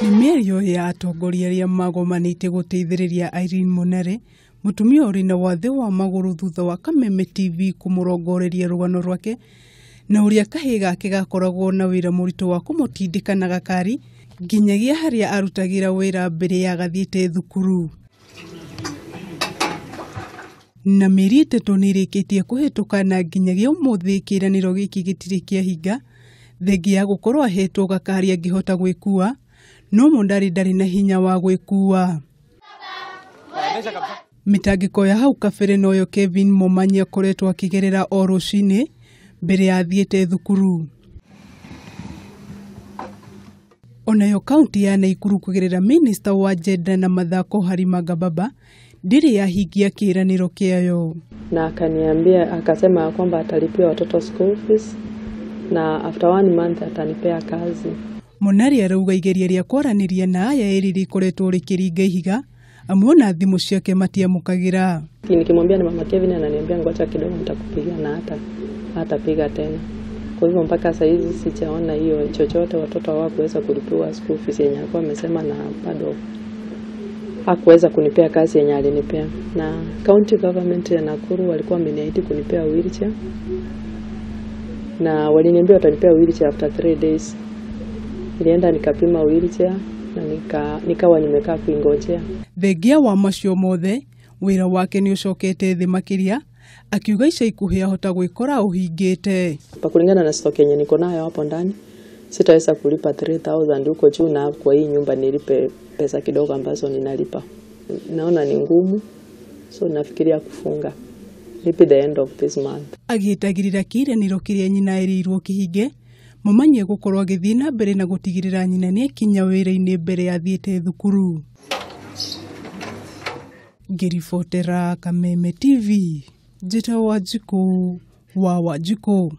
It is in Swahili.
Ni mĩario ya atongoria arĩa magomanĩte guteithiriria Irene Monare, mutumia uri na wathe wa maguru thutha wa Kameme Tv kumurongoreria rugano rwake, na uria kahĩĩ gake gakoragwo na wĩra mũritũ wa kumutindĩka na gakari nginyagia harĩa arutagira wĩra mbere ya gathiĩte thukuru. Na mĩeri 3 nĩrĩkĩtie kũhĩtũka na nginyagia ũmũthĩ kĩĩranĩro gĩkĩ gĩtirĩ kĩahinga, thengia ya gũkorwo ahetwo gakari angĩhota gwĩkua, no ndarĩ na hinya wa gwĩkua. Mĩtangĩko ya hau kabere noyo Kevin Momanyi akoretwo akĩgerera o rũcinĩ mbere ya athiĩte thukuru. Onayo kaunti ya Naikuru kũgerera minista wa Njira na mathako Harry Magababa ndĩrĩ yahingia kĩĩranĩro kĩayo. Na akaniambia, akasema kwamba atalipia watoto school fees na after 1 month atanipea kazi. Monare arauga igeria rĩa kwaranĩria na aya erĩ rĩkoretwo rĩkĩringa ihiga, amwona thimũ ciake matiamũkagĩra. Nikimwambia ni mama Kevin ananiambia ngoja kidogo nitakupigia na hatapiga tena. Kwa hivyo mpaka sasa hizi sijaona hiyo chochote, watoto hawakuweza kulipiwa school fees yenye alikuwa amesema, na bado hakuweza kunipea kazi yenye alinipea. Na county government ya Naikuru walikuwa wameniahidi kunipea wheelchair, na waliniambia watanipea wheelchair after 3 days. Nilienda nikapima wheelchair na nikawa nimekaa kuingojea. Thengia wa macio mothe wĩra wake nĩ ũcokete thĩ makĩria, akiuga ica ikuhĩ ahota gwĩkora ũhingĩte. Kulingana na stock yenye niko nayo hapo ndani, sitaweza kulipa 3000 huko juu, na kwa hii nyumba nilipe pesa kidogo ambazo ninalipa. Naona ni ngumu, so nafikiria kufunga lipi the end of this month. Agĩtagĩrĩra kĩĩranĩro kĩrĩa nyina erirwo kĩhinge, Momanyi gũkorwo agĩthiĩ na mbere na gũtigĩrĩra nyina nĩ akinya wĩra-inĩ mbere ya athiĩte thukuru. Ngĩribotera Kameme TV, njĩta Wanjikũ wa Wanjikũ.